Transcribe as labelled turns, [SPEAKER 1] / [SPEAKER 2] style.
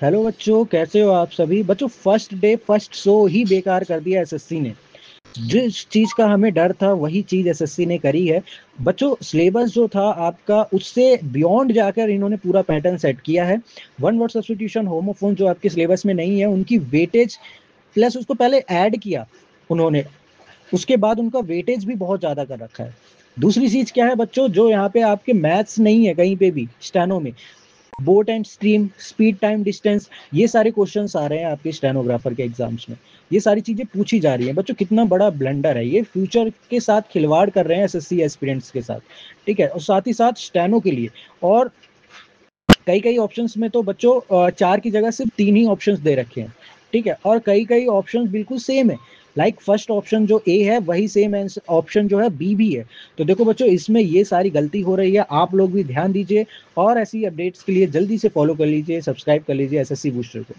[SPEAKER 1] Hello बच्चों, कैसे हो आप सभी बच्चों। फर्स्ट डे फर्स्ट शो ही बेकार कर दिया एसएससी ने। जिस चीज का हमें डर था वही चीज एसएससी ने करी है। बच्चों, सिलेबस जो था आपका उससे बियॉन्ड जाकर इन्होंने पूरा पैटर्न सेट किया है। वन वर्ड सब्स्टिट्यूशन, होमोफोन जो आपके सिलेबस में नहीं है उनकी वेटेज प्लस उसको पहले ऐड किया उन्होंने, उसके बाद उनका वेटेज भी बहुत ज्यादा कर रखा है। दूसरी चीज क्या है बच्चों, जो यहाँ पे आपके मैथ्स नहीं है कहीं पे भी स्टेनो में, boat and stream, speed time distance, ये सारे क्वेश्चंस आ रहे हैं आपके स्टेनोग्राफर के एग्जाम्स में। ये सारी चीजें पूछी जा रही हैं बच्चों। कितना बड़ा ब्लंडर है ये, फ्यूचर के साथ खिलवाड़ कर रहे हैं एसएससी एस्पिरेंट्स के साथ। ठीक है, और साथ ही साथ स्टेनो के लिए और कई कई ऑप्शंस में तो बच्चों 4 की जगह सिर्फ 3 ही ऑप्शंस दे रखे हैं। ठीक है, और कई कई ऑप्शंस बिल्कुल सेम है। लाइक फर्स्ट ऑप्शन जो ए है वही सेम ऑप्शन जो है बी भी है। तो देखो बच्चों, इसमें ये सारी गलती हो रही है, आप लोग भी ध्यान दीजिए और ऐसी अपडेट्स के लिए जल्दी से फॉलो कर लीजिए, सब्सक्राइब कर लीजिए एसएससी बूस्टर को।